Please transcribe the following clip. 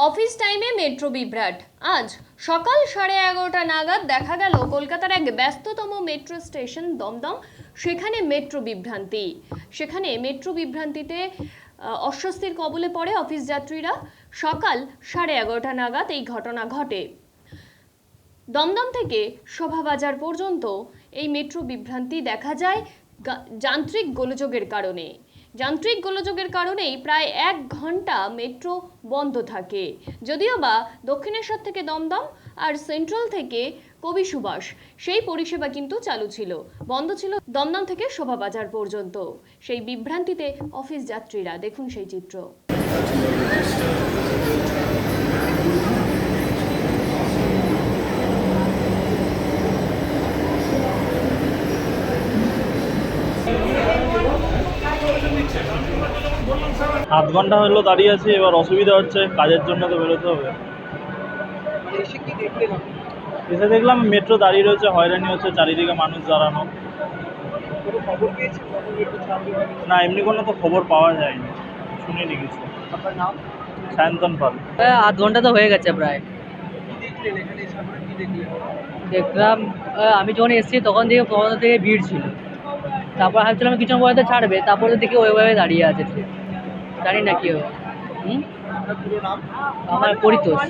Office টাইমে metro বিভ্রাট। আজ সকাল 11:30 নাগাদ দেখা গেল কলকাতার এক ব্যস্ততম মেট্রো স্টেশন দমদম, সেখানে মেট্রো বিভ্রান্তিতে অস্বস্তির কবলে পড়ে অফিস যাত্রীরা। সকাল 11:30 নাগাদ এই ঘটনা ঘটে। দমদম থেকে শোভাবাজার পর্যন্ত এই মেট্রো বিভ্রান্তি দেখা যায় যান্ত্রিক গোলযোগের কারণেই প্রায় 1 ঘন্টা মেট্রো বন্ধ থাকে। যদিও বা দক্ষিণেশ্বর থেকে দমদম আর সেন্ট্রাল থেকে কবি সুভাষ সেই পরিষেবা কিন্তু চালু ছিল, বন্ধ ছিল দমদম থেকে শোভাবাজার পর্যন্ত। সেই বিভ্রান্তিতে অফিস যাত্রীরা, দেখুন সেই চিত্র। আধ ঘন্টা হলো দাঁড়িয়ে আছি, এবার অসুবিধা হচ্ছে, কাজের জন্য তো বেরোতে হবে। এসে দেখলাম মেট্রো দাঁড়িয়ে রয়েছে, হয়রানি হচ্ছে, চারিদিকে মানুষ দাঁড়ানো। না, এমনি কোনো তো খবর পাওয়া যায়নি, শুনিনি কিছু। সায়ন্তন পাল। আধ ঘন্টা তো হয়ে গেছে প্রায়। দেখলাম আমি যখন এসেছি তখন থেকে ভিড় ছিল, তারপর ভাবছিলাম কিছু পরে ছাড়বে, তারপরে দেখি ওইভাবে দাঁড়িয়ে আছে। জানি না কি হবে। আমার পরিতোষ।